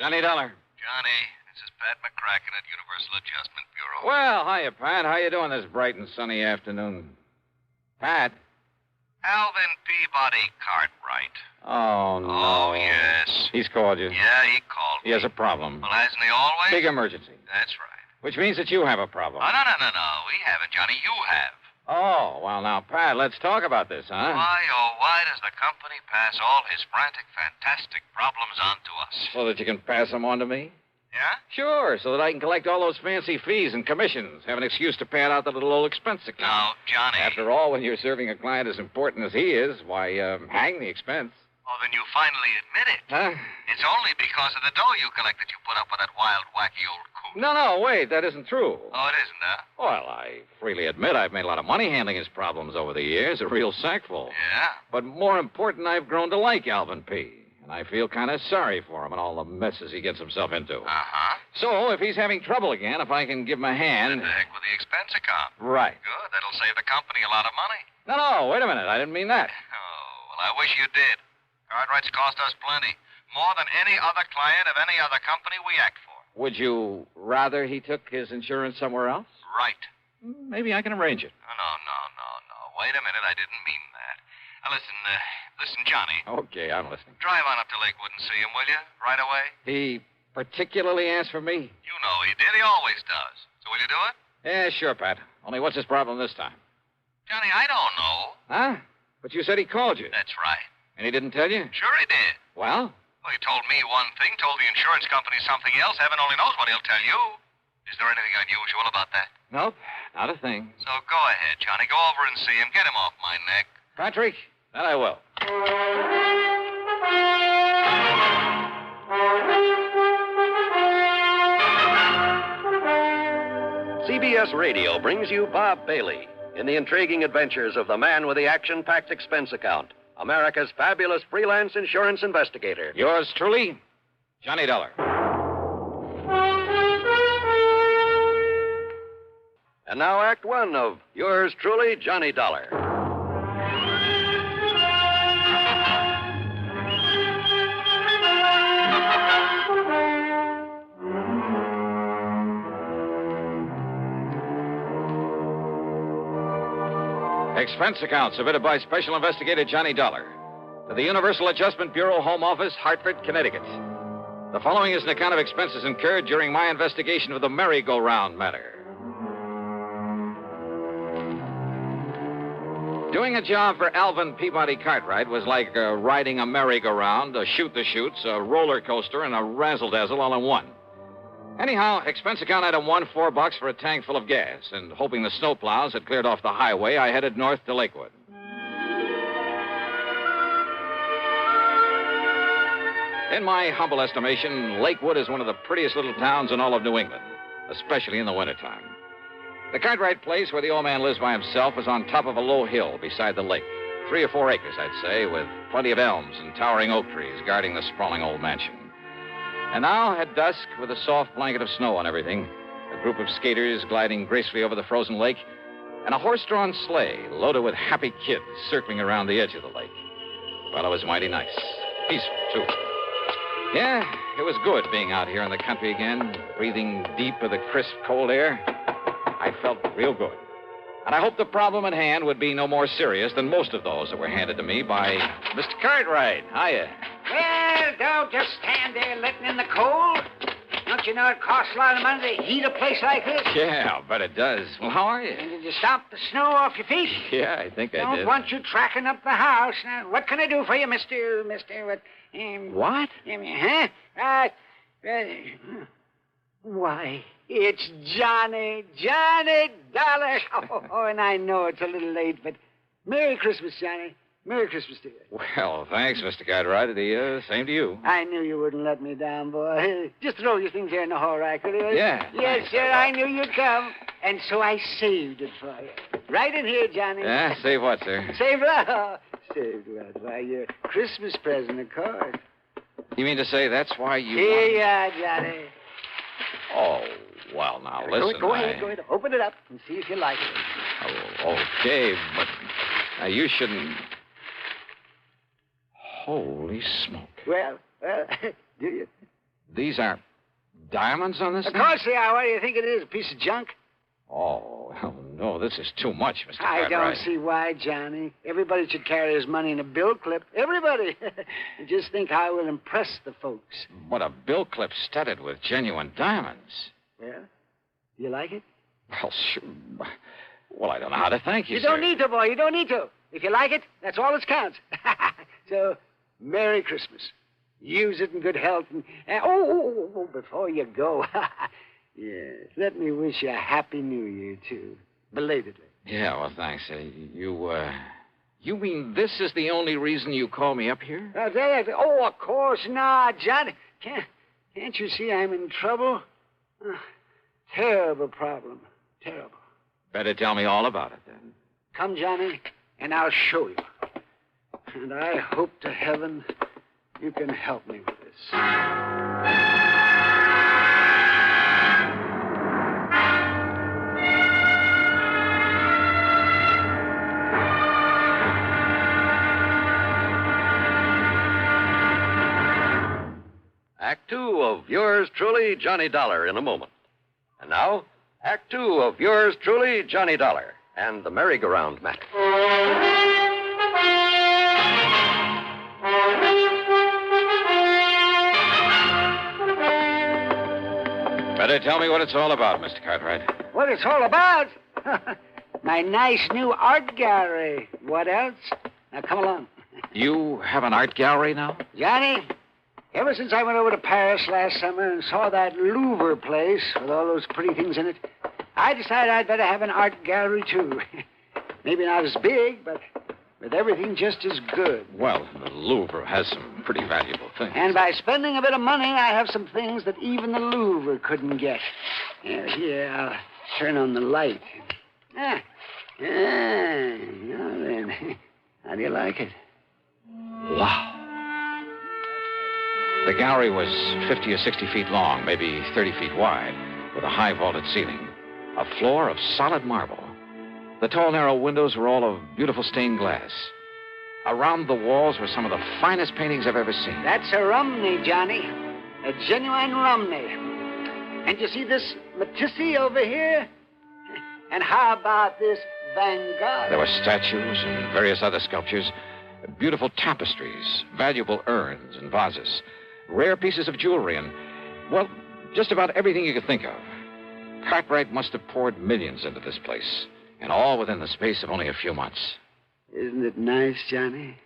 Johnny Dollar. Johnny, this is Pat McCracken at Universal Adjustment Bureau. Well, hiya, Pat. How you doing this bright and sunny afternoon? Pat? Alvin Peabody Cartwright. Oh, no. Oh, yes. He's called you. Yeah, he called He has a problem. Well, hasn't he always? Big emergency. That's right. Which means that you have a problem. Oh, no. We haven't, Johnny. You have. Oh, well, now, Pat, let's talk about this, huh? Why does the company pass all his frantic, fantastic problems on to us? So that you can pass them on to me? Yeah? Sure, so that I can collect all those fancy fees and commissions. Have an excuse to pad out the little old expense account. No, Johnny. After all, when you're serving a client as important as he is, why, hang the expense. Oh, then you finally admit it. Huh? It's only because of the dough you collect that you put up with that wild, wacky old coot. No, wait, that isn't true. Oh, it isn't, huh? Well, I freely admit I've made a lot of money handling his problems over the years, a real sackful. Yeah? But more important, I've grown to like Alvin P. And I feel kind of sorry for him and all the messes he gets himself into. Uh-huh. So, if he's having trouble again, if I can give him a hand... What the heck with the expense account? Right. Good. That'll save the company a lot of money. No, wait a minute. I didn't mean that. Oh, well, I wish you did. Cartwright's cost us plenty. More than any other client of any other company we act for. Would you rather he took his insurance somewhere else? Right. Maybe I can arrange it. No. Wait a minute. I didn't mean that. Now, listen, Johnny. Okay, I'm listening. Drive on up to Lakewood and see him, will you? Right away? He particularly asked for me? You know he did. He always does. So will you do it? Yeah, sure, Pat. Only what's his problem this time? Johnny, I don't know. Huh? But you said he called you. That's right. And he didn't tell you? Sure he did. Well? Well, he told me one thing, told the insurance company something else. Heaven only knows what he'll tell you. Is there anything unusual about that? Nope, not a thing. So go ahead, Johnny. Go over and see him. Get him off my neck. Patrick, that I will. CBS Radio brings you Bob Bailey in the intriguing adventures of the man with the action-packed expense account, America's fabulous freelance insurance investigator. Yours truly, Johnny Dollar. And now Act One of yours truly, Johnny Dollar. Expense account submitted by Special Investigator Johnny Dollar to the Universal Adjustment Bureau, Home Office, Hartford, Connecticut. The following is an account of expenses incurred during my investigation of the merry-go-round matter. Doing a job for Alvin Peabody Cartwright was like riding a merry-go-round, a shoot-the-chutes, a roller coaster, and a razzle-dazzle all in one. Anyhow, expense account item one, $4 for a tank full of gas, and hoping the snowplows had cleared off the highway, I headed north to Lakewood. In my humble estimation, Lakewood is one of the prettiest little towns in all of New England, especially in the wintertime. The Cartwright place where the old man lives by himself is on top of a low hill beside the lake. 3 or 4 acres, I'd say, with plenty of elms and towering oak trees guarding the sprawling old mansion. And now, at dusk, with a soft blanket of snow on everything, a group of skaters gliding gracefully over the frozen lake, and a horse-drawn sleigh loaded with happy kids circling around the edge of the lake. Well, it was mighty nice. Peaceful, too. Yeah, it was good being out here in the country again, breathing deep of the crisp, cold air. I felt real good. And I hoped the problem at hand would be no more serious than most of those that were handed to me by Mr. Cartwright. Hiya. Well, don't just stand there letting in the cold. Don't you know it costs a lot of money to heat a place like this? Yeah, I'll bet it does. Well, how are you? And did you stomp the snow off your feet? Yeah, I think I Don't did. want you tracking up the house. Now, what can I do for you, Mr. What? What? Huh? Why, it's Johnny Dollar. Oh, and I know it's a little late, but Merry Christmas, Johnny. Merry Christmas to you. Well, thanks, Mr. Cartwright. The same to you. I knew you wouldn't let me down, boy. Just throw your things here in the hall rack, will you? Yeah. Yes, sir, I knew you'd come. And so I saved it for you. Right in here, Johnny. Yeah, save what, sir? Saved what? Saved what? Why, your Christmas present, of course. You mean to say that's why you... Here you are, Johnny. Oh, well, now, listen. Go ahead. Open it up and see if you like it. Oh, okay, but now you shouldn't... Holy smoke. Well, do you? These are diamonds on this Of thing? course they are. Why do you think it is? A piece of junk? Oh, well, no, this is too much, Mr. I Cartwright. don't see why, Johnny. Everybody should carry his money in a bill clip. Everybody. And just think how it will impress the folks. But a bill clip studded with genuine diamonds. Well, do you like it? Well, sure. Well, I don't know how to thank you, You sir. don't need to, boy. You don't need to. If you like it, that's all that counts. So, Merry Christmas. Use it in good health. And, before you go, yes, let me wish you a Happy New Year, too. Belatedly. Yeah, well, thanks. You mean this is the only reason you call me up here? Of course not, Johnny. Can't you see I'm in trouble? Terrible problem. Terrible. Better tell me all about it, then. Come, Johnny, and I'll show you. And I hope to heaven you can help me with this. Act Two of yours truly, Johnny Dollar, in a moment. And now, Act Two of yours truly, Johnny Dollar, and the merry-go-round matter. Better tell me what it's all about, Mr. Cartwright. What it's all about? My nice new art gallery. What else? Now, come along. You have an art gallery now? Johnny, ever since I went over to Paris last summer and saw that Louvre place with all those pretty things in it, I decided I'd better have an art gallery, too. Maybe not as big, but with everything just as good. Well, the Louvre has some pretty valuable things. And by spending a bit of money, I have some things that even the Louvre couldn't get. Here, I'll turn on the light. Now then, how do you like it? Wow. The gallery was 50 or 60 feet long, maybe 30 feet wide, with a high vaulted ceiling, a floor of solid marble. The tall, narrow windows were all of beautiful stained glass. Around the walls were some of the finest paintings I've ever seen. That's a Romney, Johnny. A genuine Romney. And you see this Matisse over here? And how about this Van Gogh? There were statues and various other sculptures, beautiful tapestries, valuable urns and vases, rare pieces of jewelry, and, well, just about everything you could think of. Cartwright must have poured millions into this place, and all within the space of only a few months. Isn't it nice, Johnny?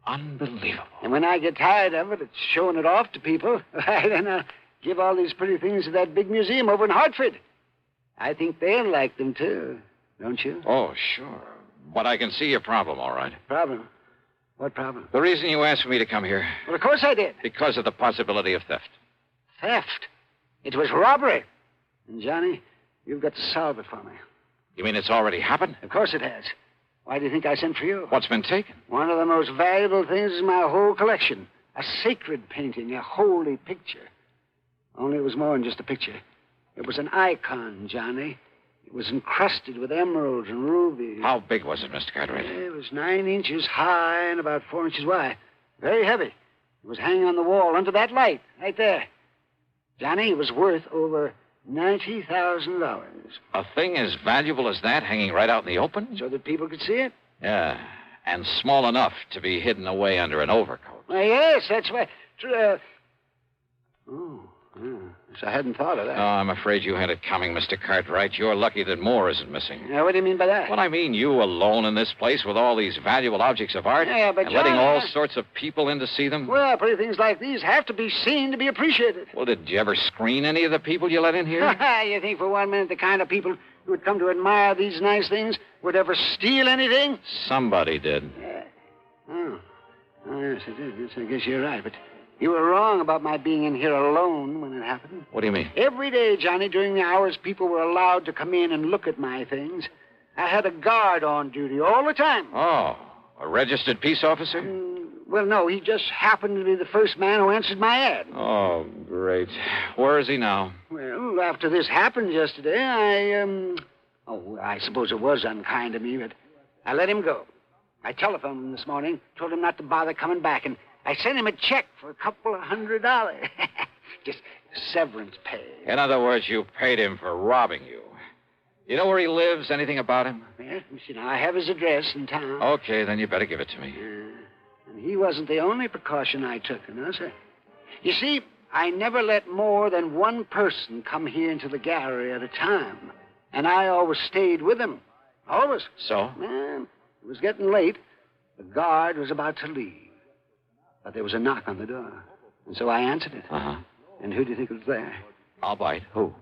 Unbelievable. And when I get tired of it, it's showing it off to people. Then I'll give all these pretty things to that big museum over in Hartford. I think they'll like them, too. Don't you? Oh, sure. But I can see your problem, all right. Problem? What problem? The reason you asked for me to come here, Well, of course I did. because of the possibility of theft. Theft. It was robbery. And, Johnny, you've got to solve it for me. You mean it's already happened? Of course it has. Why do you think I sent for you? What's been taken? One of the most valuable things in my whole collection. A sacred painting, a holy picture. Only it was more than just a picture. It was an icon, Johnny. It was encrusted with emeralds and rubies. How big was it, Mr. Cartwright? It was 9 inches high and about 4 inches wide. Very heavy. It was hanging on the wall under that light, right there. Johnny, it was worth over $90,000. A thing as valuable as that hanging right out in the open? So that people could see it? Yeah, and small enough to be hidden away under an overcoat. Well, yes, that's why. Yes, I hadn't thought of that. Oh, I'm afraid you had it coming, Mr. Cartwright. You're lucky that more isn't missing. Now, what do you mean by that? Well, I mean you alone in this place with all these valuable objects of art. Yeah, but and letting John, all sorts of people in to see them. Well, pretty things like these have to be seen to be appreciated. Well, did you ever screen any of the people you let in here? You think for 1 minute the kind of people who would come to admire these nice things would ever steal anything? Somebody did. Yeah. Oh, yes, it did. Yes, I guess you're right, but you were wrong about my being in here alone when it happened. What do you mean? Every day, Johnny, during the hours people were allowed to come in and look at my things, I had a guard on duty all the time. Oh, a registered peace officer? Well, no, he just happened to be the first man who answered my ad. Oh, great. Where is he now? Well, after this happened yesterday, I suppose it was unkind of me, but I let him go. I telephoned him this morning, told him not to bother coming back, and I sent him a check for $200. Just severance pay. In other words, you paid him for robbing you. You know where he lives? Anything about him? Well, you know, I have his address in town. Okay, then you better give it to me. And he wasn't the only precaution I took, you know, sir. You see, I never let more than one person come here into the gallery at a time. And I always stayed with him. Always. So? Man, it was getting late. The guard was about to leave. But there was a knock on the door. And so I answered it. Uh-huh. And who do you think was there? I'll bite. Who?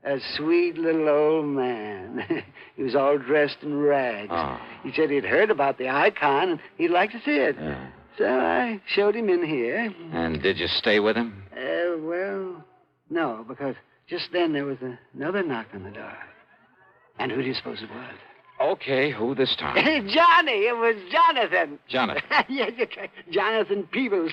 A sweet little old man. He was all dressed in rags. Oh. He said he'd heard about the icon and he'd like to see it. Yeah. So I showed him in here. And did you stay with him? Well, no, because just then there was another knock on the door. And who do you suppose it was? Okay, who this time? Johnny! It was Jonathan. Jonathan. Yes, that's right. Jonathan Peebles.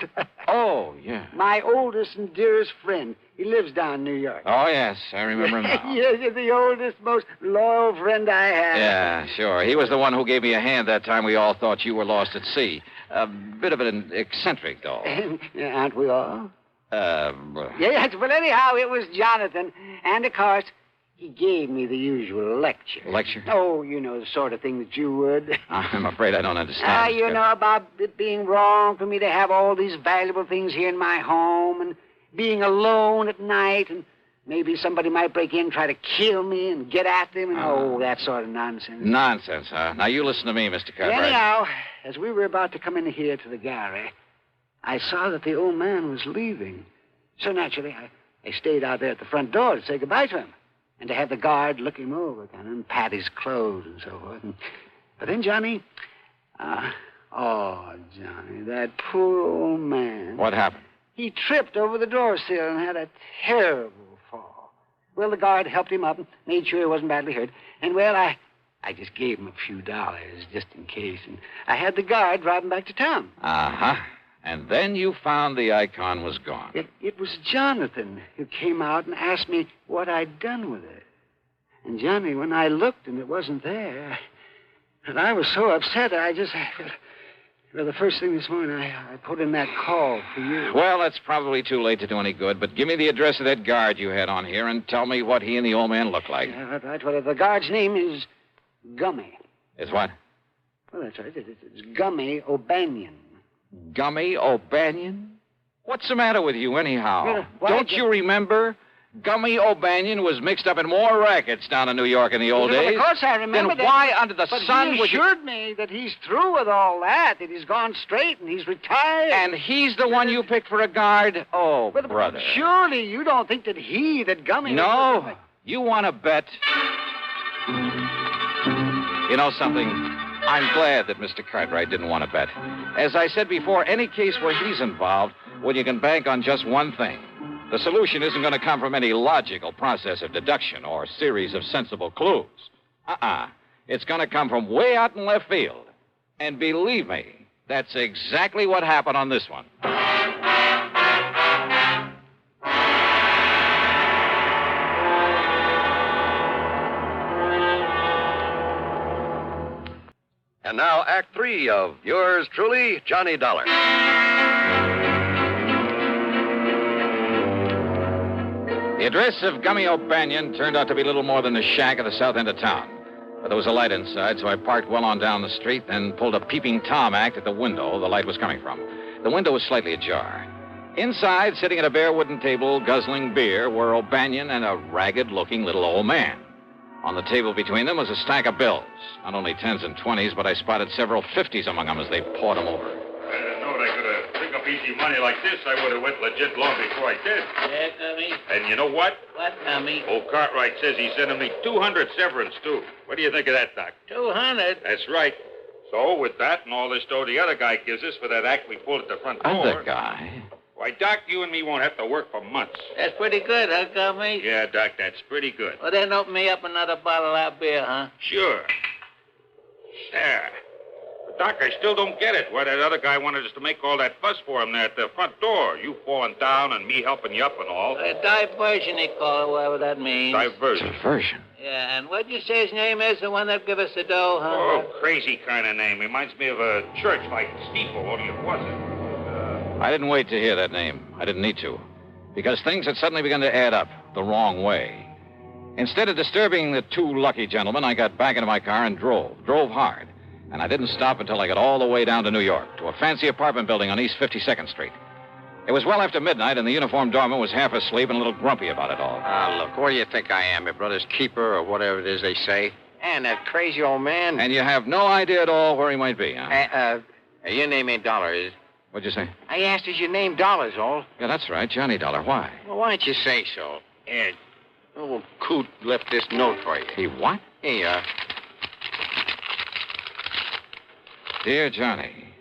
Oh, yeah. My oldest and dearest friend. He lives down in New York. Oh, yes, I remember him now. Yes, he's the oldest, most loyal friend I have. Yeah, sure. He was the one who gave me a hand that time we all thought you were lost at sea. A bit of an eccentric, though. Aren't we all? Well, Yes, well, anyhow, it was Jonathan. And, of course, he gave me the usual lecture. Lecture? Oh, you know, the sort of thing that you would. I'm afraid I don't understand. You know, about it being wrong for me to have all these valuable things here in my home and being alone at night and maybe somebody might break in and try to kill me and get at them and, that sort of nonsense. Nonsense, huh? Now, you listen to me, Mr. Cartwright. Anyhow, as we were about to come in here to the gallery, I saw that the old man was leaving. So naturally, I stayed out there at the front door to say goodbye to him and to have the guard look him over kind of, and pat his clothes and so forth. But then, Johnny, Johnny, that poor old man. What happened? He tripped over the door sill and had a terrible fall. Well, the guard helped him up and made sure he wasn't badly hurt. And, well, I just gave him a few dollars just in case. And I had the guard drive him back to town. Uh-huh. And then you found the icon was gone. It was Jonathan who came out and asked me what I'd done with it. And, Johnny, when I looked and it wasn't there, and I was so upset, well, the first thing this morning, I put in that call for you. Well, that's probably too late to do any good, but give me the address of that guard you had on here and tell me what he and the old man look like. Yeah, right. Well, the guard's name is Gummy. Is what? Well, that's right. It's Gummy O'Banion. Gummy O'Banion? What's the matter with you, anyhow? Well, Don't you remember? Gummy O'Banion was mixed up in more rackets down in New York in the old days. Of course I remember then that. Why under the sun he would you... assured me that he's through with all that he's gone straight and he's retired. And he's the one you picked for a guard? Oh, but, brother. Surely you don't think that Gummy... No. You want to bet? You know something? I'm glad that Mr. Cartwright didn't want to bet. As I said before, any case where he's involved, well, you can bank on just one thing. The solution isn't going to come from any logical process of deduction or series of sensible clues. It's going to come from way out in left field. And believe me, that's exactly what happened on this one. And now, Act 3 of yours truly, Johnny Dollar. The address of Gummy O'Banion turned out to be little more than a shack at the south end of town. But there was a light inside, so I parked well on down the street, then pulled a peeping Tom act at the window the light was coming from. The window was slightly ajar. Inside, sitting at a bare wooden table, guzzling beer, were O'Banion and a ragged-looking little old man. On the table between them was a stack of bills. Not only 10s and 20s, but I spotted several 50s among them as they poured them over. I knowed I could have picked up easy money like this. I would have went legit long before I did. Yeah, Gummy? And you know what? What, Gummy? Old Cartwright says he's sending me 200 severance, too. What do you think of that, Doc? 200? That's right. So, with that and all this dough the other guy gives us for that act we pulled at the front door... Other guy? Why, Doc, you and me won't have to work for months. That's pretty good, huh, Gummy? Yeah, Doc, that's pretty good. Well, then open me up another bottle of that beer, huh? Sure. There. But, Doc, I still don't get it. Why that other guy wanted us to make all that fuss for him there at the front door. You falling down and me helping you up and all. A diversion, they call it, whatever that means. Diversion. Diversion? Yeah, and what'd you say his name is, the one that give us the dough, huh? Oh, crazy kind of name. Reminds me of a church like Steeple, only it wasn't. I didn't wait to hear that name. I didn't need to. because things had suddenly begun to add up the wrong way. Instead of disturbing the two lucky gentlemen, I got back into my car and drove hard. And I didn't stop until I got all the way down to New York, to a fancy apartment building on East 52nd Street. It was well after midnight, and the uniformed doorman was half asleep and a little grumpy about it all. Look, what do you think I am, your brother's keeper or whatever it is they say? And that crazy old man. And you have no idea at all where he might be, huh? Your name ain't Dollar, is it? What'd you say? I asked, is your name Dollar's all? Yeah, that's right, Johnny Dollar. Why? Well, why don't you say so? Old Coot left this note for you. He what? Here you are. Dear Johnny,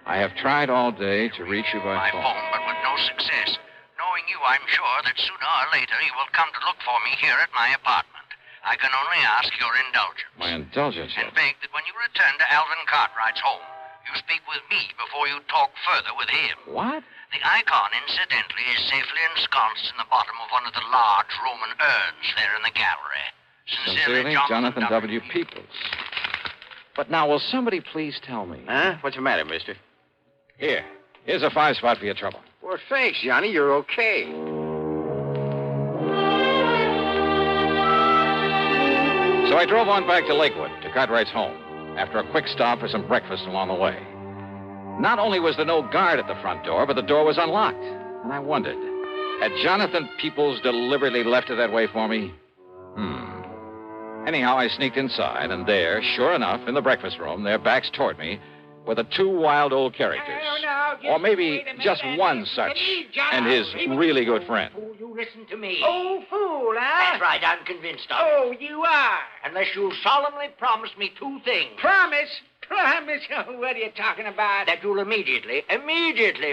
I have tried all day to reach you by phone. But with no success. Knowing you, I'm sure that sooner or later you will come to look for me here at my apartment. I can only ask your indulgence. My indulgence? And beg that when you return to Alvin Cartwright's home, you speak with me before you talk further with him. What? The icon, incidentally, is safely ensconced in the bottom of one of the large Roman urns there in the gallery. Sincerely, Jonathan W. Peoples. But now, will somebody please tell me? Huh? What's the matter, mister? Here's a 5-spot for your trouble. Well, thanks, Johnny. You're okay. So I drove on back to Lakewood, to Cartwright's home, after a quick stop for some breakfast along the way. Not only was there no guard at the front door, but the door was unlocked. And I wondered, had Jonathan Peoples deliberately left it that way for me? Anyhow, I sneaked inside, and there, sure enough, in the breakfast room, their backs toward me, were the two wild old characters. Or maybe just one such, and his really good friend. Oh, you listen to me. Oh, fool, huh? That's right, I'm convinced of it. Oh, you are. Unless you'll solemnly promise me two things. Promise? Promise? Oh, what are you talking about? That you'll immediately,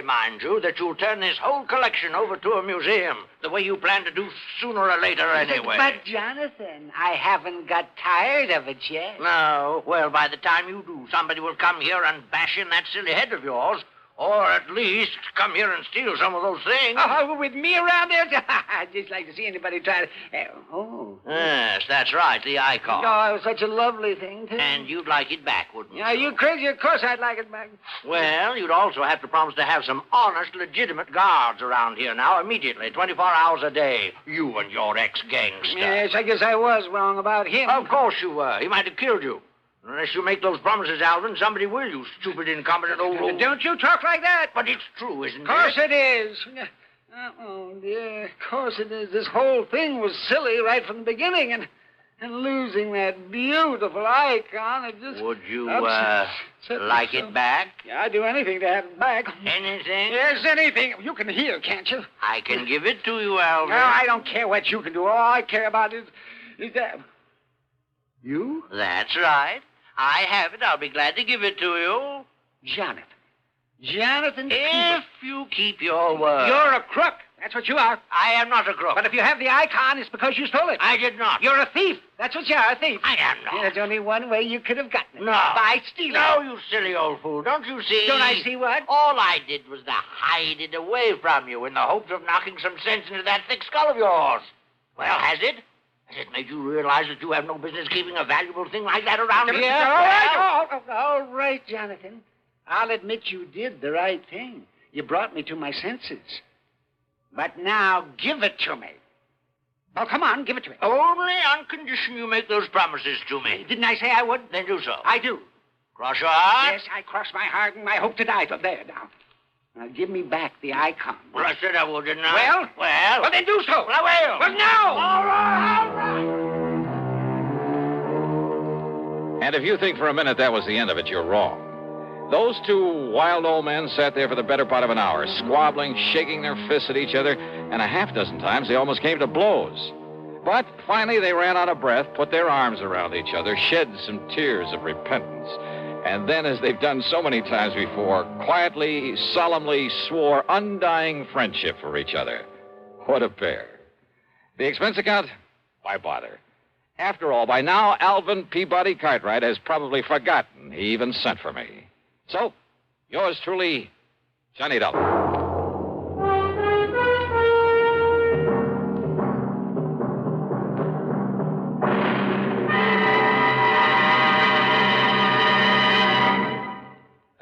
mind you, that you'll turn this whole collection over to a museum, the way you plan to do sooner or later anyway. But, Jonathan, I haven't got tired of it yet. No? Well, by the time you do, somebody will come here and bash in that silly head of yours, or at least come here and steal some of those things. Oh, with me around there? I'd just like to see anybody try to... Yes, that's right, the icon. Oh, it was such a lovely thing, too. And you'd like it back, wouldn't you? Are you crazy? Of course I'd like it back. Well, you'd also have to promise to have some honest, legitimate guards around here now, immediately, 24 hours a day. You and your ex-gangster. Yes, I guess I was wrong about him. Of course you were. He might have killed you. Unless you make those promises, Alvin, somebody will, you stupid, incompetent old... Don't you talk like that. But it's true, isn't it? Of course it is. Oh, dear, of course it is. This whole thing was silly right from the beginning, and losing that beautiful icon, it just... Would you, upset like myself. it back? Yeah, I'd do anything to have it back. Anything? Yes, anything. You can hear, can't you? I can give it to you, Alvin. No, I don't care what you can do. All I care about is that... You? That's right. I have it. I'll be glad to give it to you. Jonathan. Jonathan If you keep your word. You're a crook. That's what you are. I am not a crook. But if you have the icon, it's because you stole it. I did not. You're a thief. That's what you are, a thief. I am not. There's only one way you could have gotten it. No. By stealing. No, you silly old fool. Don't you see? Don't I see what? All I did was to hide it away from you in the hopes of knocking some sense into that thick skull of yours. Well, has it? Has it made you realize that you have no business keeping a valuable thing like that around here? All right, Jonathan. I'll admit you did the right thing. You brought me to my senses. But now give it to me. Oh, come on, give it to me. Only on condition you make those promises to me. Didn't I say I would? Then do so. I do. Cross your heart? Yes, I cross my heart and I hope to die. So there, now. Now, give me back the icon. Well, I said I would, didn't I? Well, then do so. Well, I will. Well, now. All right. And if you think for a minute that was the end of it, you're wrong. Those two wild old men sat there for the better part of an hour, squabbling, shaking their fists at each other, and a half dozen times they almost came to blows. But finally they ran out of breath, put their arms around each other, shed some tears of repentance, and then, as they've done so many times before, quietly, solemnly swore undying friendship for each other. What a pair. The expense account? Why bother? After all, by now, Alvin Peabody Cartwright has probably forgotten he even sent for me. So, yours truly, Johnny Dollar.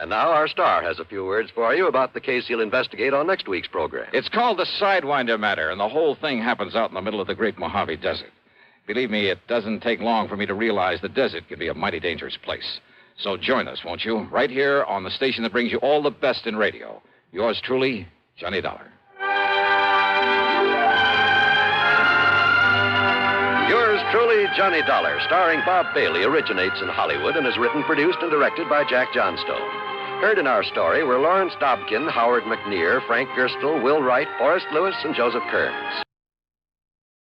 And now our star has a few words for you about the case he'll investigate on next week's program. It's called the Sidewinder matter, and the whole thing happens out in the middle of the Great Mojave Desert. Believe me, it doesn't take long for me to realize the desert can be a mighty dangerous place. So join us, won't you? Right here on the station that brings you all the best in radio. Yours truly, Johnny Dollar. Yours truly, Johnny Dollar, starring Bob Bailey, originates in Hollywood and is written, produced, and directed by Jack Johnstone. Heard in our story were Lawrence Dobkin, Howard McNear, Frank Gerstle, Will Wright, Forrest Lewis, and Joseph Kearns.